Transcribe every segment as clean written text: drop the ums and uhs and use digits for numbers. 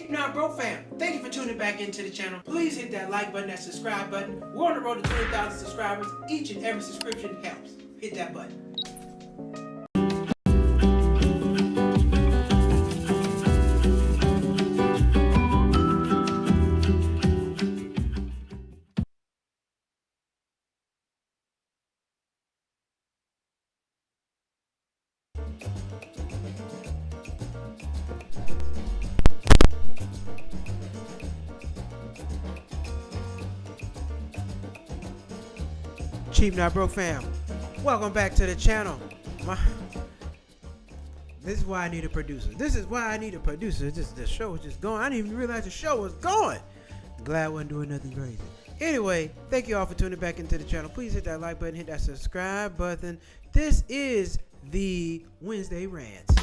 Cheap Not Broke fam, thank you for tuning back into the channel. Please hit that like button, that subscribe button. We're on the road to 20,000 subscribers. Each and every subscription helps. Hit that button. Cheap Not Broke fam, welcome back to the channel. This is why I need a producer. The show was just going. I didn't even realize the show was going. Glad I wasn't doing nothing crazy. Anyway, thank you all for tuning back into the channel. Please hit that like button, hit that subscribe button. This is the Wednesday Rants.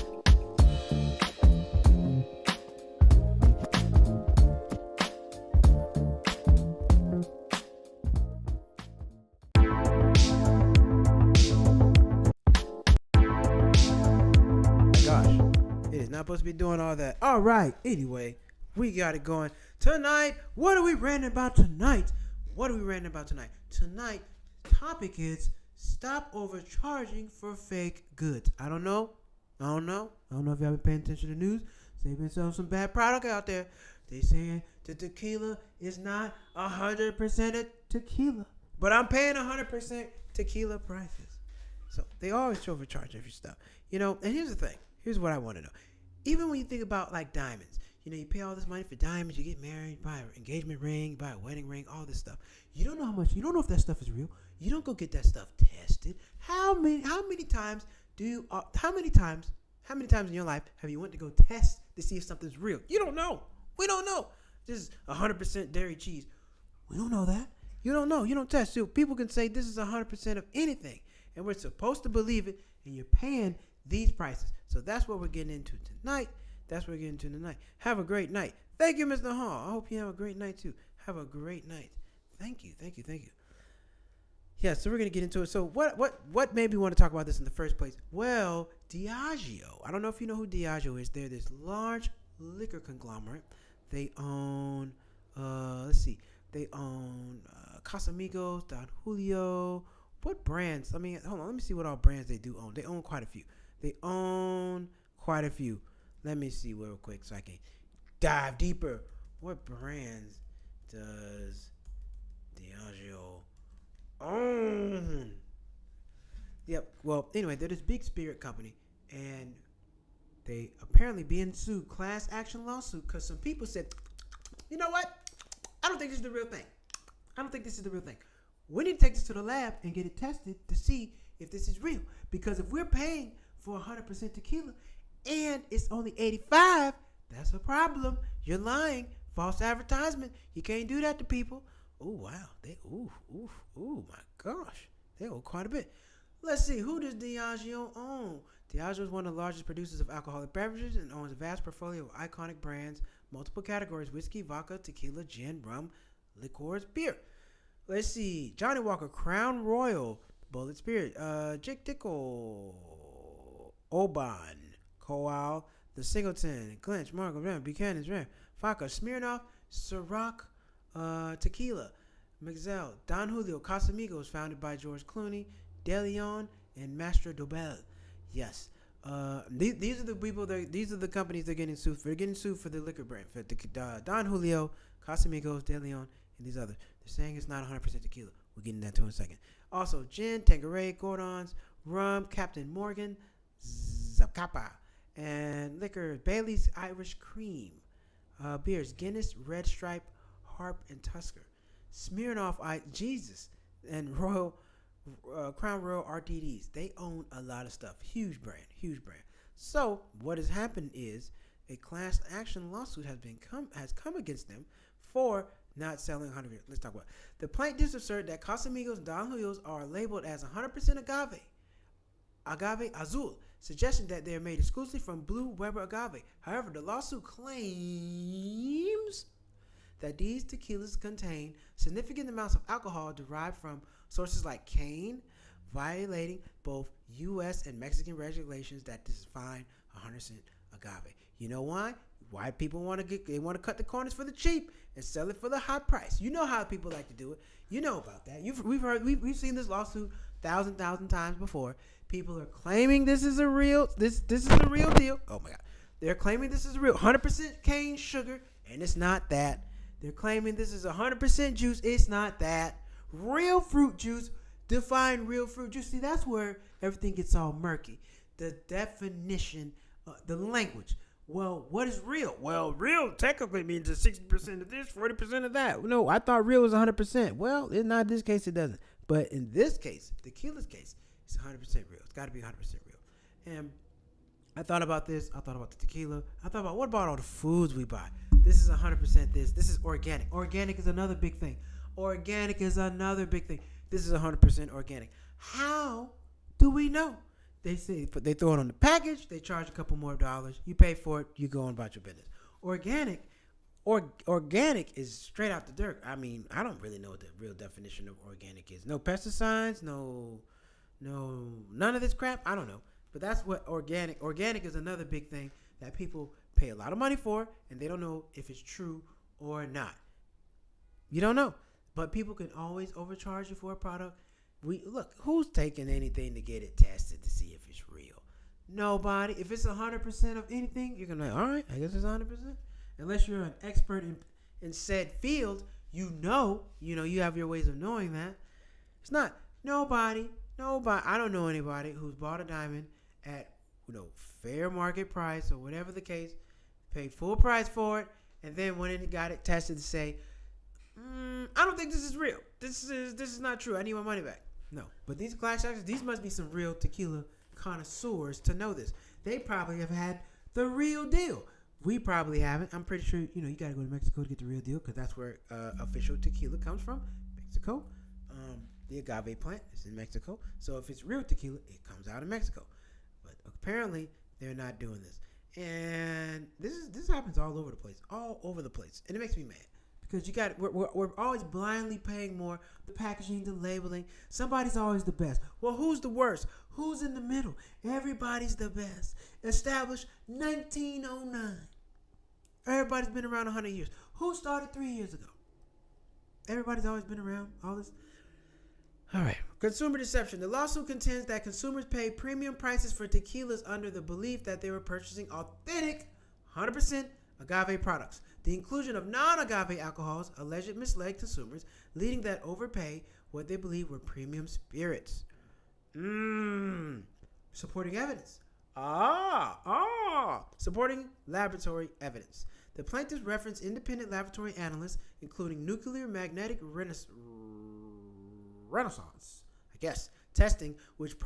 Not supposed to be doing all that. All right. Anyway, we got it going tonight. What are we ranting about tonight? Tonight, topic is stop overcharging for fake goods. I don't know if y'all been paying attention to the news. They've been selling some bad product out there. They saying the tequila is not 100% tequila, but I'm paying 100% tequila prices. So they always overcharge every stuff, And here's the thing. Here's what I want to know. Even when you think about like diamonds, you pay all this money for diamonds, you get married, you buy an engagement ring, you buy a wedding ring, all this stuff. You don't know how much, you don't know if that stuff is real. You don't go get that stuff tested. How many times in your life have you went to go test to see if something's real? You don't know. We don't know. This is 100% dairy cheese. We don't know that. You don't know. You don't test. So people can say this is 100% of anything, and we're supposed to believe it, and you're paying these prices. So that's what we're getting into tonight. Have a great night. Thank you, Mr. Hall. I hope you have a great night too. Have a great night. Thank you. Yeah, so we're going to get into it. So what made me want to talk about this in the first place? Well, Diageo. I don't know if you know who Diageo is. They're this large liquor conglomerate. They own, They own Casamigos, Don Julio. What brands? Hold on. Let me see what all brands they do own. They own quite a few. Let me see real quick so I can dive deeper. What brands does Diageo own? Yep. Well, anyway, they're this big spirit company, and they apparently being sued, class action lawsuit, because some people said, you know what? I don't think this is the real thing. We need to take this to the lab and get it tested to see if this is real. Because if we're paying for 100% tequila and it's only 85, that's a problem. You're lying. False advertisement. You can't do that to people. Oh, wow. My gosh. They own quite a bit. Let's see. Who does Diageo own? Diageo is one of the largest producers of alcoholic beverages and owns a vast portfolio of iconic brands, multiple categories: whiskey, vodka, tequila, gin, rum, liqueurs, beer. Let's see. Johnny Walker, Crown Royal, Bullet Spirit, Jake Dickel, Oban, Coal, The Singleton, Glench, Marco, Buchanan's Ram, Vodka, Smirnoff, Ciroc, Tequila, Mixel, Don Julio, Casamigos, founded by George Clooney, De Leon, and Master Dobel. Yes. These are the people. These are the companies they're getting sued for. They're getting sued for the liquor brand, for Don Julio, Casamigos, De Leon, and these others. They're saying it's not 100% tequila. We'll get into that in a second. Also, gin, Tanqueray, Gordon's, rum, Captain Morgan, Zacapa, and liquor, Bailey's Irish Cream. Beers, Guinness, Red Stripe, Harp, and Tusker. Smirnoff, Jesus, and Crown Royal RTDs. They own a lot of stuff. Huge brand. So what has happened is a class action lawsuit has come against them for not selling 100. Let's talk about it. The plaintiffs assert that Casamigos and Don Julio's are labeled as 100% agave azul, suggesting that they are made exclusively from blue Weber agave. However, the lawsuit claims that these tequilas contain significant amounts of alcohol derived from sources like cane, violating both U.S. and Mexican regulations that define 100% agave. You know why? why people want to cut the corners for the cheap and sell it for the high price. You know how people like to do it. You know about that. We've seen this lawsuit thousand times before. People are claiming this is a real deal. Oh my God. They're claiming this is real 100% cane sugar, and it's not that. They're claiming this is 100% juice. It's not that. Real fruit juice. Define real fruit juice. See, that's where everything gets all murky. The definition, the language. Well, what is real? Well, real technically means that 60% of this, 40% of that. No, I thought real was 100%. Well, in not this case, it doesn't. But in this case, tequila's case, it's 100% real. It's got to be 100% real. And I thought about this. I thought about the tequila. I thought about what about all the foods we buy? This is 100% this. This is organic. Organic is another big thing. This is 100% organic. How do we know? They say they throw it on the package. They charge a couple more dollars. You pay for it. You go on about your business. Organic is straight out the dirt. I mean, I don't really know what the real definition of organic is. No pesticides. No, none of this crap. I don't know. But that's what organic is another big thing that people pay a lot of money for, and they don't know if it's true or not. You don't know. But people can always overcharge you for a product. Look, who's taking anything to get it tested to see if it's real? Nobody. If it's 100% of anything, you're going to be like, all right, I guess it's 100%. Unless you're an expert in said field, you have your ways of knowing that. It's not. Nobody. I don't know anybody who's bought a diamond at fair market price or whatever the case, paid full price for it, and then went in and got it tested to say, I don't think this is real. This is not true. I need my money back. No. But these class actors, these must be some real tequila connoisseurs to know this. They probably have had the real deal. We probably haven't. I'm pretty sure, you got to go to Mexico to get the real deal because that's where official tequila comes from, Mexico. The agave plant is in Mexico. So if it's real tequila, it comes out of Mexico. But apparently, they're not doing this. And this happens all over the place. And it makes me mad. Because we're always blindly paying more. The packaging, the labeling. Somebody's always the best. Well, who's the worst? Who's in the middle? Everybody's the best. Established 1909. Everybody's been around 100 years. Who started 3 years ago? Everybody's always been around. All this. All right. Consumer deception. The lawsuit contends that consumers pay premium prices for tequilas under the belief that they were purchasing authentic, 100% agave products. The inclusion of non-agave alcohols allegedly misled consumers, leading that overpay what they believe were premium spirits. Supporting evidence. Supporting laboratory evidence. The plaintiffs reference independent laboratory analysts, including nuclear magnetic renaissance, testing, which in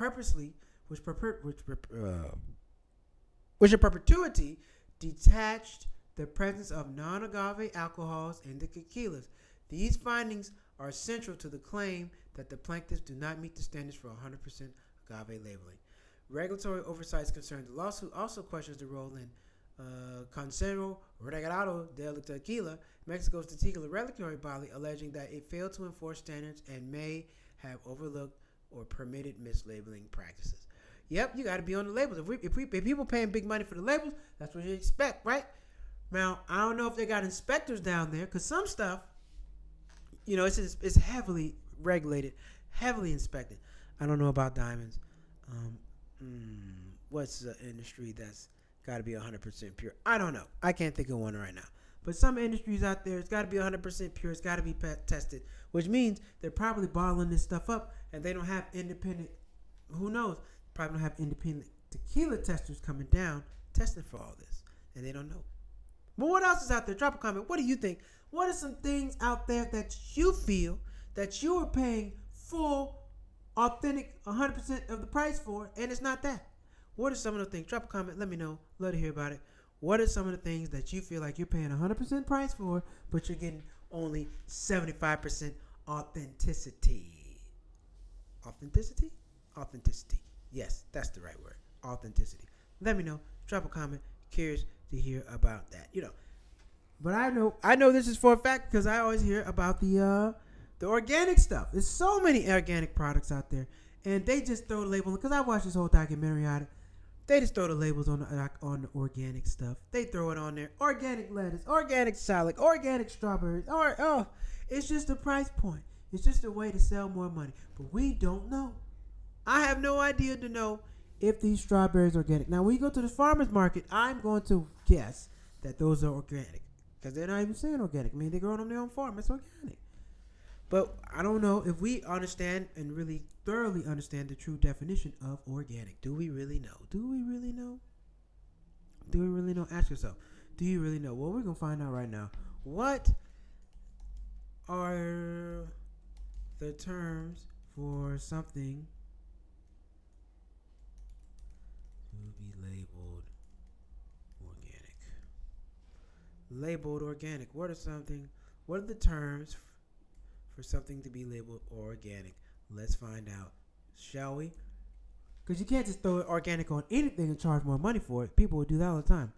perpetuity detached the presence of non-agave alcohols in the tequilas. These findings are central to the claim that the plaintiffs do not meet the standards for 100% agave labeling. Regulatory oversight concerned. The lawsuit also questions the role in Consejo Regulador de la Tequila, Mexico's tequila regulatory body, alleging that it failed to enforce standards and may have overlooked or permitted mislabeling practices. Yep, you got to be on the labels. If people paying big money for the labels, that's what you expect, right? Now, I don't know if they got inspectors down there, because some stuff, it's heavily regulated, heavily inspected. I don't know about diamonds. What's the industry that's got to be 100% pure? I don't know. I can't think of one right now. But some industries out there, it's got to be 100% pure. It's got to be tested, which means they're probably bottling this stuff up, and they don't have independent, who knows, probably don't have independent tequila testers coming down testing for all this, and they don't know. But what else is out there? Drop a comment. What do you think? What are some things out there that you feel that you are paying full, authentic, 100% of the price for, and it's not that? What are some of the things? Drop a comment. Let me know. Love to hear about it. What are some of the things that you feel like you're paying 100% price for, but you're getting only 75% authenticity? Authenticity? Authenticity. Yes, that's the right word. Authenticity. Let me know. Drop a comment. Curious to hear about that. But I know this is for a fact because I always hear about the organic stuff. There's so many organic products out there, and they just throw the label. Because I watched this whole documentary on it. They just throw the labels on the organic stuff. They throw it on there. Organic lettuce, organic salad, organic strawberries. It's just a price point. It's just a way to sell more money. But we don't know. I have no idea to know if these strawberries are organic. Now, when you go to the farmer's market, I'm going to guess that those are organic. Because they're not even saying organic. I mean, they're growing on their own farm. It's organic. But I don't know if we understand and really thoroughly understand the true definition of organic. Do we really know? Do we really know? Do we really know? Ask yourself. Do you really know? Well, we're going to find out right now. What are the terms for something to be labeled organic? Labeled organic. What are the terms for something to be labeled organic? Let's find out, shall we? Because you can't just throw organic on anything and charge more money for it. People will do that all the time.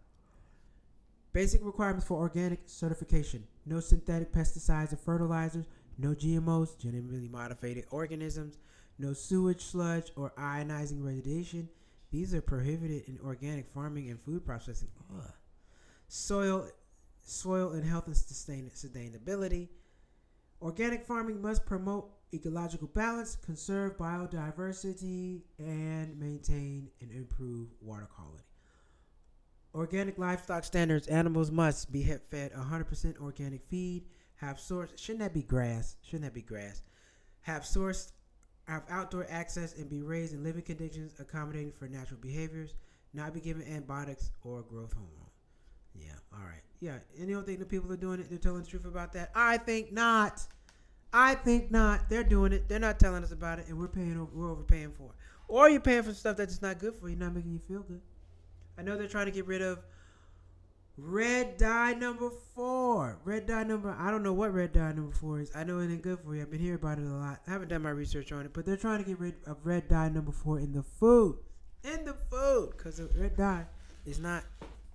Basic requirements for organic certification: no synthetic pesticides or fertilizers, no GMOs, genetically modified organisms, no sewage sludge or ionizing radiation. These are prohibited in organic farming and food processing. Soil and health and sustainability. Organic farming must promote ecological balance, conserve biodiversity, and maintain and improve water quality. Organic livestock standards: animals must be fed 100% organic feed, have outdoor access, and be raised in living conditions accommodating for natural behaviors, not be given antibiotics or growth hormone. Yeah, all right. Yeah, and you don't think the people are doing it? They're telling the truth about that? I think not. They're doing it. They're not telling us about it, and we're overpaying for it. Or you're paying for stuff that's just not good for you, not making you feel good. I know they're trying to get rid of red dye number 4. I don't know what red dye number 4 is. I know it ain't good for you. I've been hearing about it a lot. I haven't done my research on it, but they're trying to get rid of red dye number 4 in the food. Because the red dye is not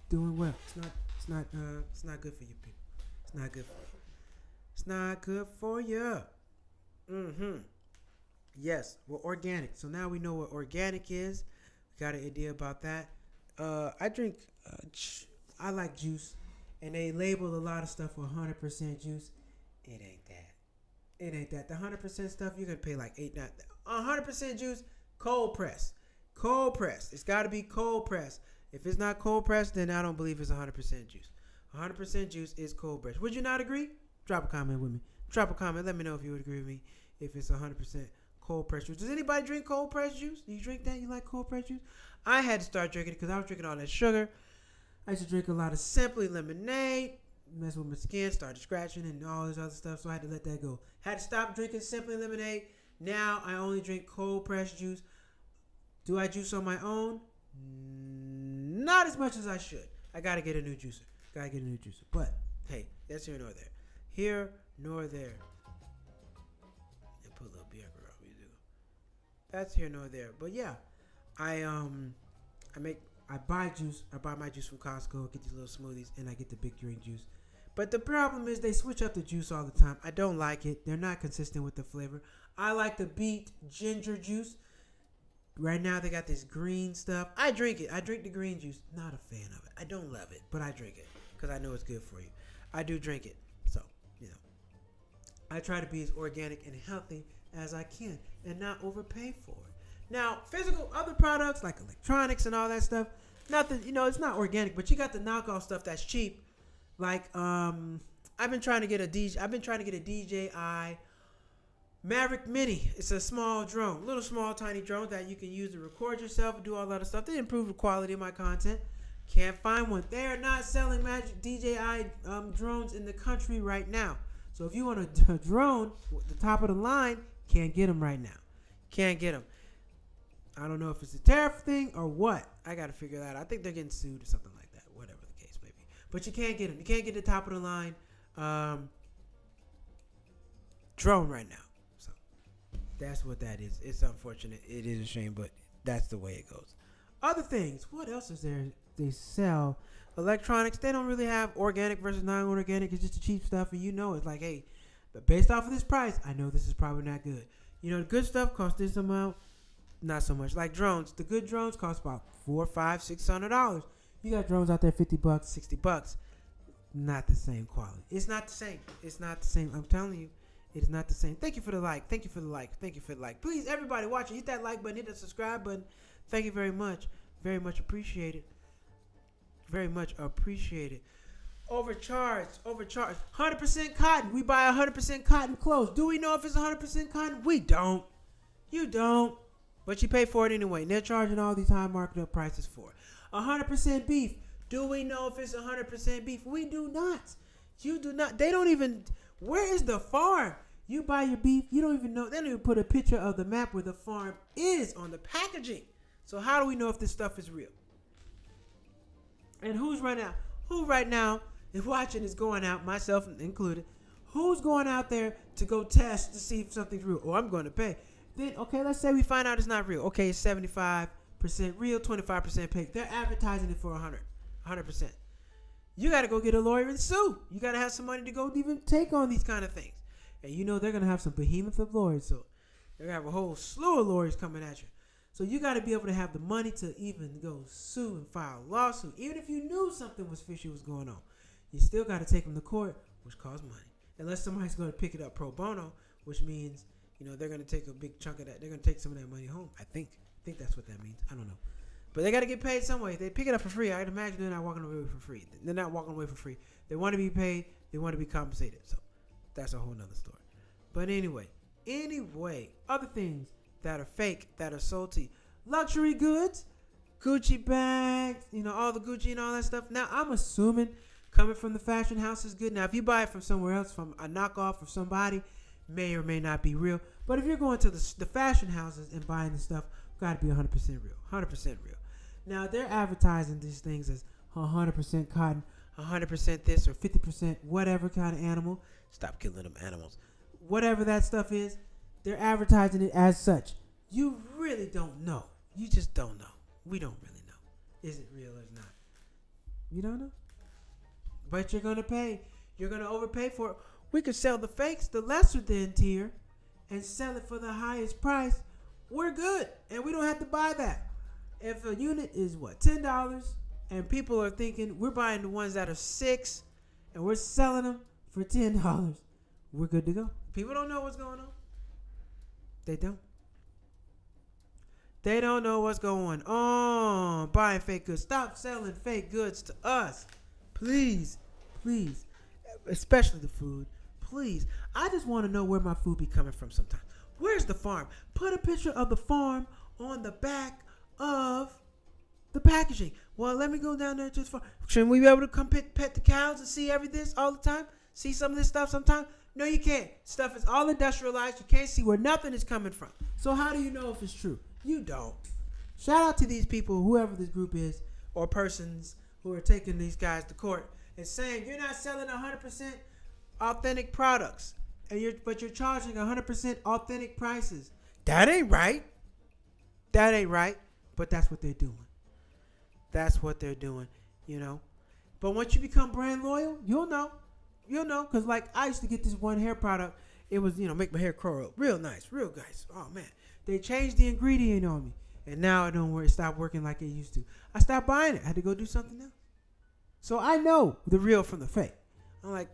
doing well. It's not good for you people. It's not good for you. It's not good for you. Yes, we're organic. So now we know what organic is. We got an idea about that. I like juice, and they label a lot of stuff for 100% juice. It ain't that. The 100% stuff, you're going to pay like $8. 100% juice, cold press. It's got to be cold press. If it's not cold pressed, then I don't believe it's 100% juice. 100% juice is cold pressed. Would you not agree? Drop a comment with me. Drop a comment. Let me know if you would agree with me if it's 100% cold pressed juice. Does anybody drink cold pressed juice? Do you drink that? You like cold pressed juice? I had to start drinking it because I was drinking all that sugar. I used to drink a lot of Simply lemonade. Mess with my skin, started scratching and all this other stuff, so I had to let that go. Had to stop drinking Simply lemonade. Now I only drink cold pressed juice. Do I juice on my own? Not as much as I should. I gotta get a new juicer. But hey, that's here nor there. Here nor there. And put a little beer around me too. That's here nor there. But yeah, I buy juice. I buy my juice from Costco. Get these little smoothies, and I get the big drink juice. But the problem is they switch up the juice all the time. I don't like it. They're not consistent with the flavor. I like the beet ginger juice. Right now they got this green stuff. I drink it. I drink the green juice. Not a fan of it. I don't love it, but I drink it because I know it's good for you. I do drink it. So, I try to be as organic and healthy as I can and not overpay for it. Now, physical other products like electronics and all that stuff, nothing, it's not organic, but you got the knockoff stuff that's cheap. Like, I've been trying to get a DJI Maverick Mini. It's a small drone, little tiny drone that you can use to record yourself and do all that other stuff. They improve the quality of my content. Can't find one. They are not selling DJI drones in the country right now. So if you want a drone, the top of the line, can't get them right now. Can't get them. I don't know if it's a tariff thing or what. I got to figure that out. I think they're getting sued or something like that. Whatever the case may be. But you can't get them. You can't get the top of the line drone right now. So that's what that is. It's unfortunate. It is a shame, but that's the way it goes. Other things. What else is there? They sell electronics. They don't really have organic versus non-organic. It's just the cheap stuff, and it's like, hey, but based off of this price, I know this is probably not good. The good stuff costs this amount. not so much. Like drones, the good drones cost about $400, $500, $600. You got drones out there, $50, $60. Not the same quality. It's not the same. It's not the same. I'm telling you, it is not the same. Thank you for the like. Thank you for the like. Thank you for the like. Please, everybody watching, hit that like button, hit that subscribe button. Thank you very much. Very much appreciated. Very much appreciated. Overcharged. 100% cotton. We buy 100% cotton clothes. Do we know if it's 100% cotton? We don't. You don't. But you pay for it anyway. And they're charging all these high marked up prices for it. 100% beef. Do we know if it's 100% beef? We do not. You do not. They don't even. Where is the farm? You buy your beef. You don't even know. They don't even put a picture of the map where the farm is on the packaging. So how do we know if this stuff is real? And who right now is watching is going out, myself included. Who's going out there to go test to see if something's real? Oh, I'm going to pay. Then, okay, let's say we find out it's not real. Okay, it's 75% real, 25% fake. They're advertising it for 100%. You got to go get a lawyer and sue. You got to have some money to go even take on these kind of things. And you know they're going to have some behemoth of lawyers. So they're going to have a whole slew of lawyers coming at you. So you got to be able to have the money to even go sue and file a lawsuit. Even if you knew something was fishy was going on, you still got to take them to court, which costs money. Unless somebody's going to pick it up pro bono, which means, they're going to take a big chunk of that. They're going to take some of that money home. I think that's what that means. I don't know. But they got to get paid some way. If they pick it up for free, I'd imagine they're not walking away for free. They're not walking away for free. They want to be paid. They want to be compensated. So that's a whole nother story. But anyway, other things that are fake, that are salty. Luxury goods, Gucci bags, all the Gucci and all that stuff. Now, I'm assuming coming from the fashion house is good. Now, if you buy it from somewhere else, from a knockoff or somebody, may or may not be real. But if you're going to the fashion houses and buying the stuff, got to be 100% real. 100% real. Now, they're advertising these things as 100% cotton, 100% this or 50% whatever kind of animal. Stop killing them animals. Whatever that stuff is, they're advertising it as such. You really don't know. You just don't know. We don't really know. Is it real or not? You don't know? But you're going to pay. You're going to overpay for it. We could sell the fakes, the lesser than tier, and sell it for the highest price. We're good. And we don't have to buy that. If a unit is, $10, and people are thinking we're buying the ones that are $6, and we're selling them for $10, we're good to go. People don't know what's going on. They don't. They don't know what's going on. Buying fake goods. Stop selling fake goods to us. Please. Especially the food. Please. I just want to know where my food be coming from sometimes. Where's the farm? Put a picture of the farm on the back of the packaging. Well, let me go down there to the farm. Shouldn't we be able to come pet the cows and see this all the time? See some of this stuff sometime? No, you can't. Stuff is all industrialized. You can't see where nothing is coming from. So how do you know if it's true? You don't. Shout out to these people, whoever this group is, or persons who are taking these guys to court and saying you're not selling 100% authentic products, but you're charging 100% authentic prices. That ain't right. But that's what they're doing. But once you become brand loyal, you'll know. Because I used to get this one hair product. It was, make my hair curl up real nice, real nice. Oh, man. They changed the ingredient on me. And now it don't work. It stopped working like it used to. I stopped buying it. I had to go do something else. So I know the real from the fake. I'm like,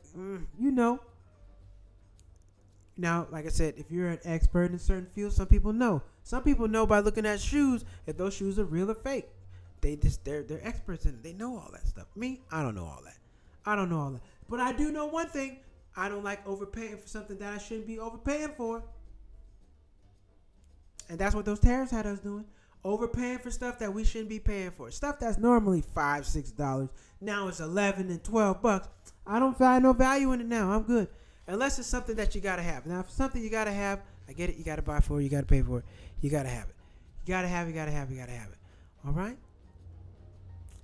Now, like I said, if you're an expert in a certain field, some people know. Some people know by looking at shoes if those shoes are real or fake. They're experts in it. They know all that stuff. Me, I don't know all that. But I do know one thing. I don't like overpaying for something that I shouldn't be overpaying for. And that's what those tariffs had us doing. Overpaying for stuff that we shouldn't be paying for. Stuff that's normally $5, $6. Now it's $11 and $12. I don't find no value in it now. I'm good. Unless it's something that you got to have. Now, if it's something you got to have, I get it. You got to buy for it. You got to pay for it. You got to have it. You got to have it. All right?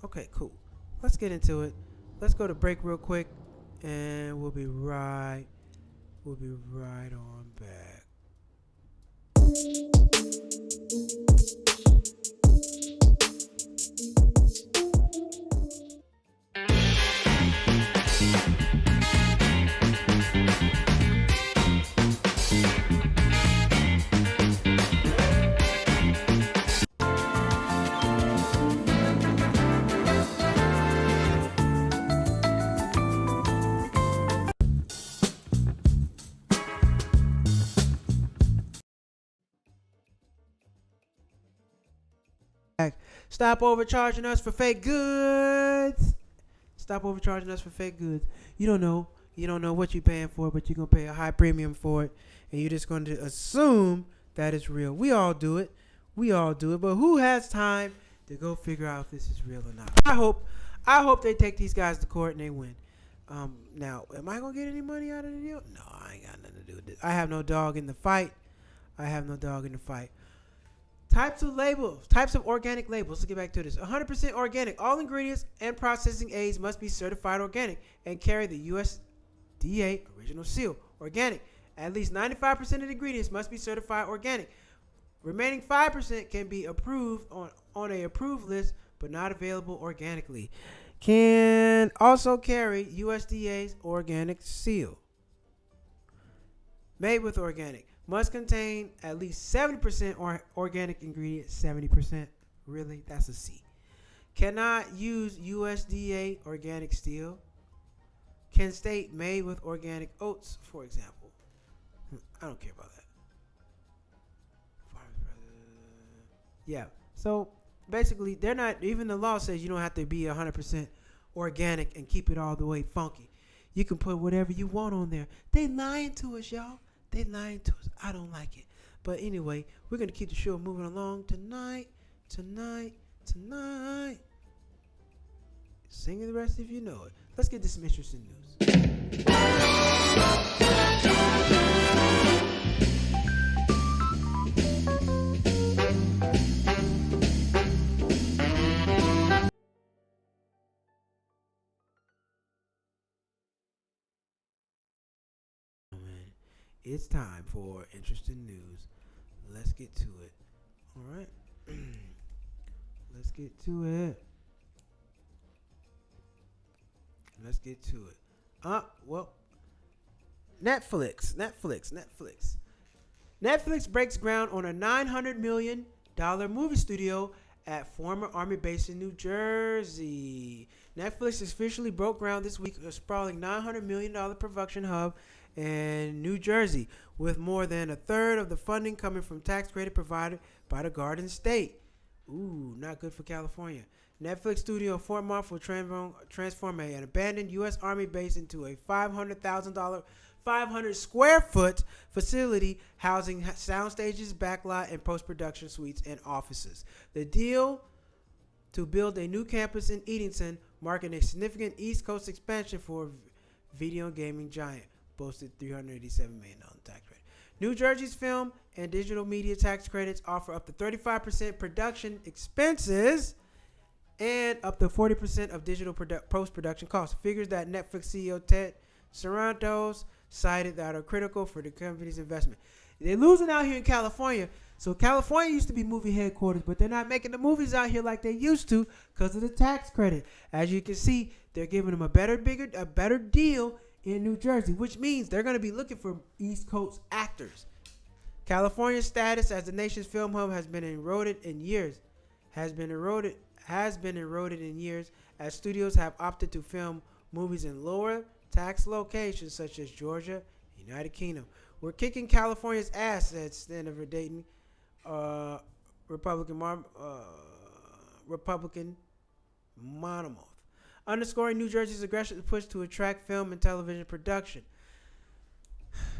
Okay, cool. Let's get into it. Let's go to break real quick. And we'll be right on back. Stop overcharging us for fake goods. Stop overcharging us for fake goods. You don't know. You don't know what you're paying for, but you're going to pay a high premium for it. And you're just going to assume that it's real. We all do it. But who has time to go figure out if this is real or not? I hope they take these guys to court and they win. Now, am I going to get any money out of the deal? No, I ain't got nothing to do with this. I have no dog in the fight. Types of organic labels. Let's get back to this. 100% organic. All ingredients and processing aids must be certified organic and carry the USDA original seal. Organic. At least 95% of the ingredients must be certified organic. Remaining 5% can be approved on a approved list, but not available organically. Can also carry USDA's organic seal. Made with organic. Must contain at least 70% organic ingredients. 70%? Really? That's a C. Cannot use USDA organic steel. Can state made with organic oats, for example. I don't care about that. Yeah. So basically, they're not, even the law says you don't have to be 100% organic and keep it all the way funky. You can put whatever you want on there. They lying to us, y'all. They lying to us. I don't like it. But anyway, we're going to keep the show moving along tonight. Sing the rest if you know it. Let's get to some interesting news. It's time for interesting news. Let's get to it. All right. Let's get to it. Well, Netflix breaks ground on a $900 million movie studio at former Army base in New Jersey. Netflix officially broke ground this week, a sprawling $900 million production hub in New Jersey, with more than a third of the funding coming from tax credit provided by the Garden State. Ooh, not good for California. Netflix studio in Fort Worth will transform an abandoned U.S. Army base into a $500,000, 500 square foot facility housing sound stages, backlot, and post-production suites and offices. The deal to build a new campus in Edenton, marking a significant East Coast expansion for video gaming giant, boasted $387 million tax credit. New Jersey's film and digital media tax credits offer up to 35% production expenses and up to 40% of digital post-production costs. Figures that Netflix CEO Ted Sarandos cited that are critical for the company's investment. They're losing out here in California. So California used to be movie headquarters, but they're not making the movies out here like they used to because of the tax credit. As you can see, they're giving them a better deal in New Jersey, which means they're going to be looking for East Coast actors. California's status as the nation's film hub has been eroded in years. As studios have opted to film movies in lower tax locations such as Georgia, United Kingdom. We're kicking California's ass, said Senator Dayton, Republican Monomoth, underscoring New Jersey's aggressive push to attract film and television production.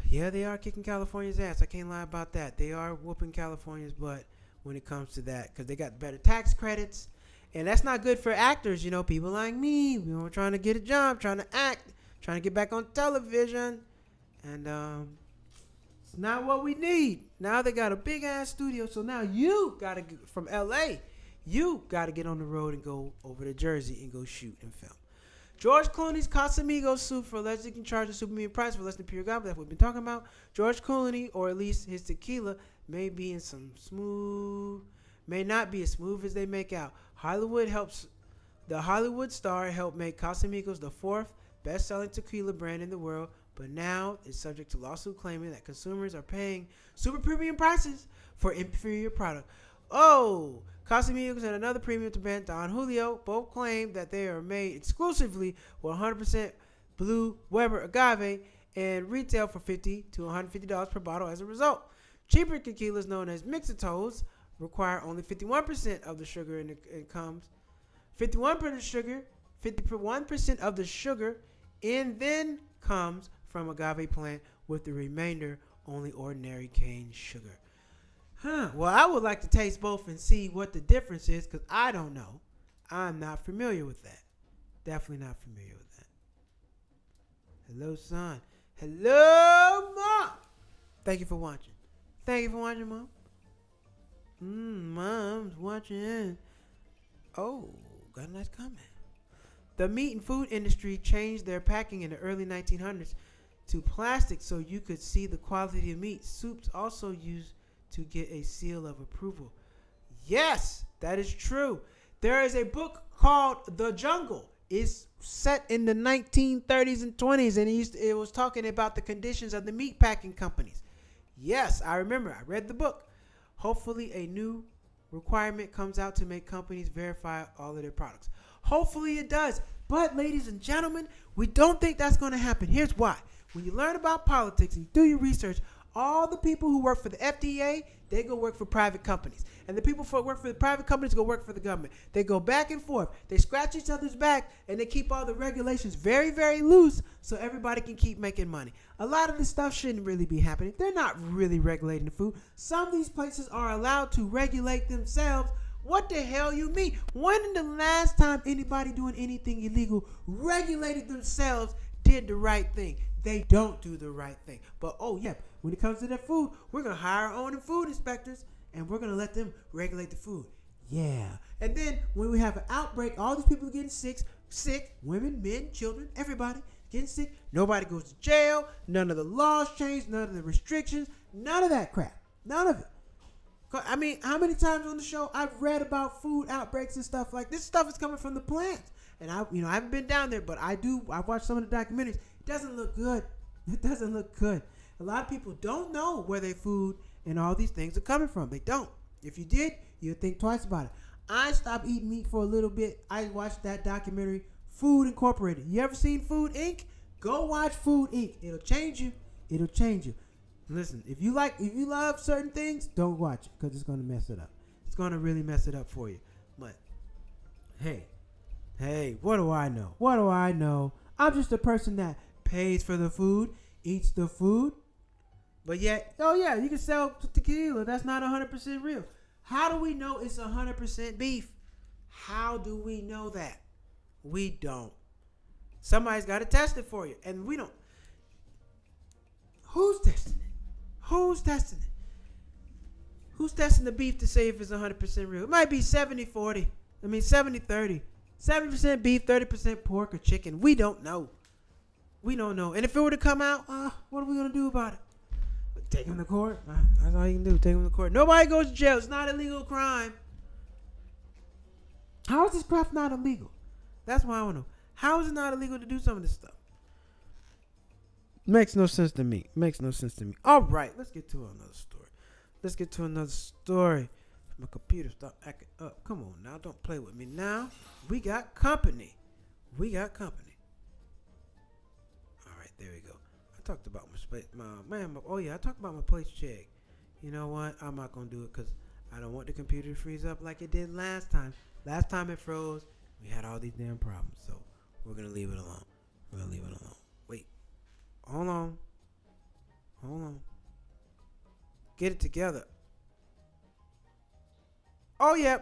Yeah, they are kicking California's ass. I can't lie about that. They are whooping California's butt when it comes to that because they got better tax credits. And that's not good for actors, people like me. Trying to get a job, trying to act, trying to get back on television. And it's not what we need. Now they got a big-ass studio, so now you got to, from L.A., you got to get on the road and go over to Jersey and go shoot and film. George Clooney's Casamigos suit for allegedly charging super medium price for less than pure agave. That's what we've been talking about. George Clooney, or at least his tequila, may not be as smooth as they make out. The Hollywood star helped make Casamigos the fourth best-selling tequila brand in the world, but now is subject to lawsuit claiming that consumers are paying super premium prices for inferior product. Oh, Casamigos and another premium brand, Don Julio, both claim that they are made exclusively with 100% Blue Weber agave and retail for $50 to $150 per bottle as a result. Cheaper tequilas known as Mixatos require only 51% of the sugar in it comes. 51% of the sugar in then comes from agave plant, with the remainder only ordinary cane sugar. Well, I would like to taste both and see what the difference is, because I don't know. I'm not familiar with that. Definitely not familiar with that. Hello, son. Hello, Mom. Thank you for watching. Thank you for watching, Mom. Mom's watching. Oh, got a nice comment. The meat and food industry changed their packing in the early 1900s to plastic so you could see the quality of meat. Soups also used to get a seal of approval. Yes, that is true. There is a book called The Jungle. It's set in the 1930s and 20s, and it was talking about the conditions of the meat packing companies. Yes, I remember. I read the book. Hopefully a new requirement comes out to make companies verify all of their products. Hopefully it does. But ladies and gentlemen, we don't think that's going to happen. Here's why. When you learn about politics and you do your research, all the people who work for the FDA, they go work for private companies. And the people who work for the private companies go work for the government. They go back and forth. They scratch each other's back, and they keep all the regulations very, very loose so everybody can keep making money. A lot of this stuff shouldn't really be happening. They're not really regulating the food. Some of these places are allowed to regulate themselves. What the hell you mean? When in the last time anybody doing anything illegal regulated themselves, did the right thing? They don't do the right thing. But when it comes to their food, we're going to hire our own food inspectors, and we're going to let them regulate the food. Yeah. And then when we have an outbreak, all these people are getting sick, women, men, children, everybody getting sick. Nobody goes to jail. None of the laws change. None of the restrictions. None of that crap. None of it. I mean, how many times on the show I've read about food outbreaks and stuff like this? Stuff is coming from the plants. And I haven't been down there, but I've watched some of the documentaries. It doesn't look good. It doesn't look good. A lot of people don't know where their food and all these things are coming from. They don't. If you did, you'd think twice about it. I stopped eating meat for a little bit. I watched that documentary, Food Incorporated. You ever seen Food Inc.? Go watch Food Inc. It'll change you. It'll change you. Listen, if you love certain things, don't watch it, because it's going to mess it up. It's going to really mess it up for you. But, hey, what do I know? What do I know? I'm just a person that pays for the food, eats the food, but yet, you can sell tequila. That's not 100% real. How do we know it's 100% beef? How do we know that? We don't. Somebody's got to test it for you, and we don't. Who's testing it? Who's testing it? Who's testing the beef to say if it's 100% real? It might be 70-40. 70-30. 70% beef, 30% pork or chicken. We don't know. We don't know. And if it were to come out, what are we going to do about it? Take him to court. That's all you can do. Take him to court. Nobody goes to jail. It's not a legal crime. How is this crap not illegal? That's what I want to know. How is it not illegal to do some of this stuff? Makes no sense to me. All right, let's get to another story. My computer stopped acting up. Come on now, don't play with me now. We got company. All right, there we go. I talked about I talked about my place check. You know what? I'm not going to do it because I don't want the computer to freeze up like it did last time. Last time it froze, we had all these damn problems. So we're going to leave it alone. Wait. Hold on. Get it together. Oh, yeah.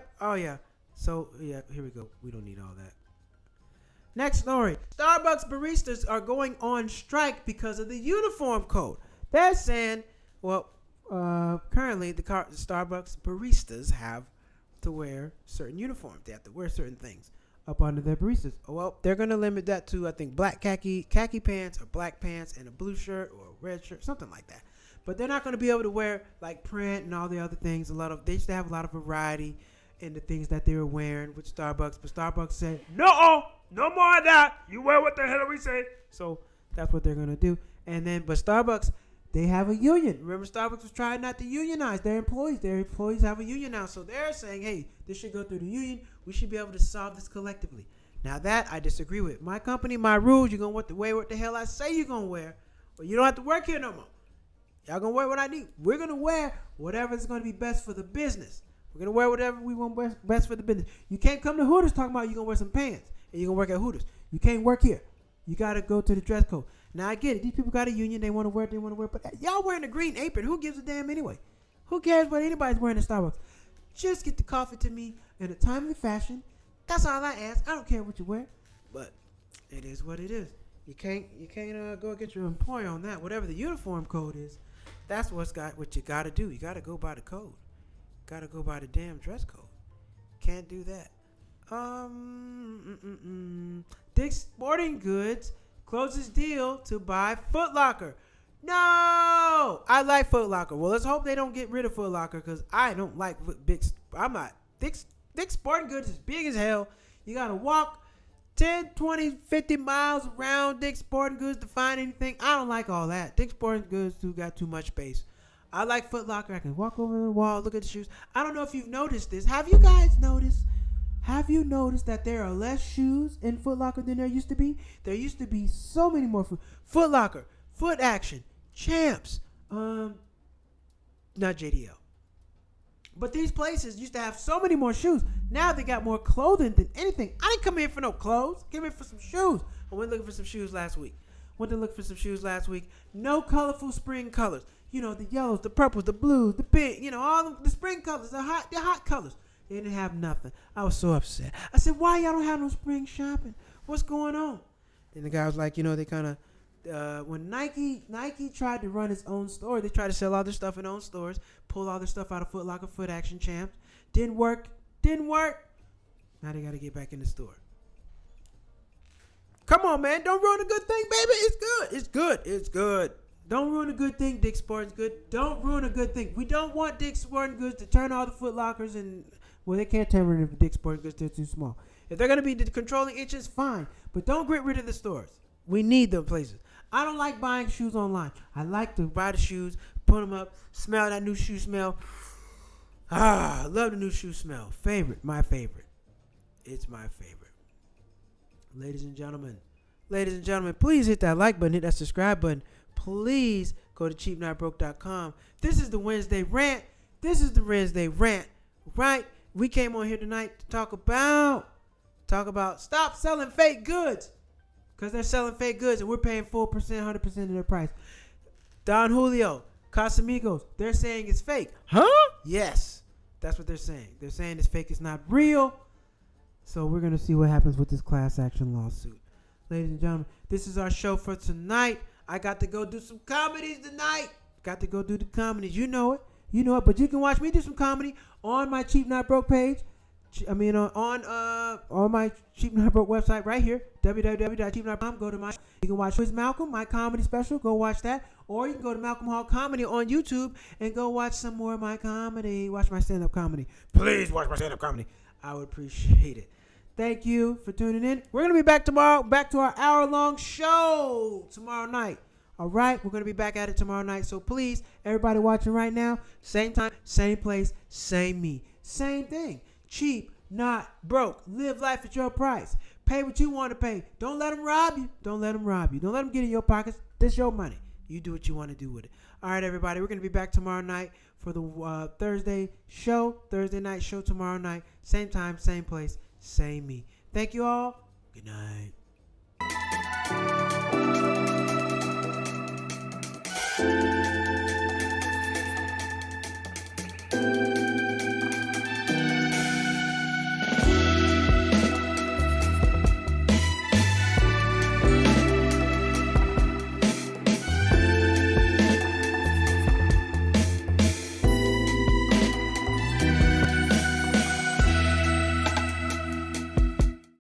So, here we go. We don't need all that. Next story. Starbucks baristas are going on strike because of the uniform code. They're saying, currently the Starbucks baristas have to wear certain uniforms. They have to wear certain things up under their baristas. Well, they're going to limit that to, I think, black khaki pants or black pants and a blue shirt or a red shirt, something like that. But they're not going to be able to wear like print and all the other things. They used to have a lot of variety in the things that they were wearing with Starbucks. But Starbucks said, no more of that. You wear what the hell we say. So that's what they're going to do. But Starbucks, they have a union. Remember, Starbucks was trying not to unionize their employees. Their employees have a union now. So they're saying, hey, this should go through the union. We should be able to solve this collectively. Now that I disagree with. My company, my rules. You're going to wear what the hell I say you're going to wear. Or you don't have to work here no more. Y'all going to wear what I need. We're going to wear whatever is going to be best for the business. We're going to wear whatever we want best for the business. You can't come to Hooters talking about you're going to wear some pants and you're going to work at Hooters. You can't work here. You got to go to the dress code. Now, I get it. These people got a union. They want to wear it. They want to wear it. But y'all wearing a green apron. Who gives a damn anyway? Who cares what anybody's wearing at Starbucks? Just get the coffee to me in a timely fashion. That's all I ask. I don't care what you wear. But it is what it is. You can't go against your employer on that. Whatever the uniform code is, that's what you got to do. You got to go by the code. Got to go by the damn dress code. Can't do that. Dick's Sporting Goods closes deal to buy Foot Locker. No, I like Foot Locker. Well, let's hope they don't get rid of Foot Locker because I don't like Dick's Sporting Goods is big as hell. You got to walk 10, 20, 50 miles around Dick's Sporting Goods to find anything. I don't like all that. Dick's Sporting Goods got too much space. I like Foot Locker. I can walk over the wall, look at the shoes. I don't know if you've noticed this. Have you guys noticed? Have you noticed that there are less shoes in Foot Locker than there used to be? There used to be so many more Foot Locker, Foot Action, Champs, not JDL. But these places used to have so many more shoes. Now they got more clothing than anything. I didn't come here for no clothes. I came here for some shoes. I went looking for some shoes last week. No colorful spring colors. You know, the yellows, the purples, the blues, the pink, you know, all the spring colors, the hot colors. They didn't have nothing. I was so upset. I said, why y'all don't have no spring shopping? What's going on? Then the guy was like, you know, they kind of, when Nike tried to run its own store, they tried to sell all their stuff in own stores, pull all their stuff out of Foot Locker, Foot Action, Champs. Didn't work. Now they got to get back in the store. Come on, man. Don't ruin a good thing, baby. It's good. Don't ruin a good thing, Dick's Sporting Goods. Don't ruin a good thing. We don't want Dick's Sporting Goods to turn all the Foot Lockers and, well, they can't turn rid of Dick's Sporting Goods. They're too small. If they're going to be the controlling inches, fine. But don't get rid of the stores. We need them places. I don't like buying shoes online. I like to buy the shoes, put them up, smell that new shoe smell. I love the new shoe smell. My favorite. It's my favorite. Ladies and gentlemen, please hit that like button, hit that subscribe button. Please go to cheapnotbroke.com. This is the Wednesday rant. Right? We came on here tonight to talk about stop selling fake goods. Because they're selling fake goods and we're paying 4%, 100% of their price. Don Julio, Casamigos, they're saying it's fake. Huh? Yes. That's what they're saying. They're saying it's fake. It's not real. So we're going to see what happens with this class action lawsuit. Ladies and gentlemen, this is our show for tonight. I got to go do some comedies tonight. Got to go do the comedies. You know it. But you can watch me do some comedy on my Cheap Not Broke page. On my Cheap Not Broke website right here, www.cheapnotbroke.com. Go to you can watch Who's Malcolm, my comedy special. Go watch that. Or you can go to Malcolm Hall Comedy on YouTube and go watch some more of my comedy. Watch my stand-up comedy. Please watch my stand-up comedy. I would appreciate it. Thank you for tuning in. We're going to be back tomorrow, back to our hour-long show tomorrow night. All right? We're going to be back at it tomorrow night. So please, everybody watching right now, same time, same place, same me. Same thing. Cheap, not broke. Live life at your price. Pay what you want to pay. Don't let them rob you. Don't let them get in your pockets. This is your money. You do what you want to do with it. All right, everybody. We're going to be back tomorrow night for the Thursday night show tomorrow night. Same time, same place, same me. Thank you all. Good night.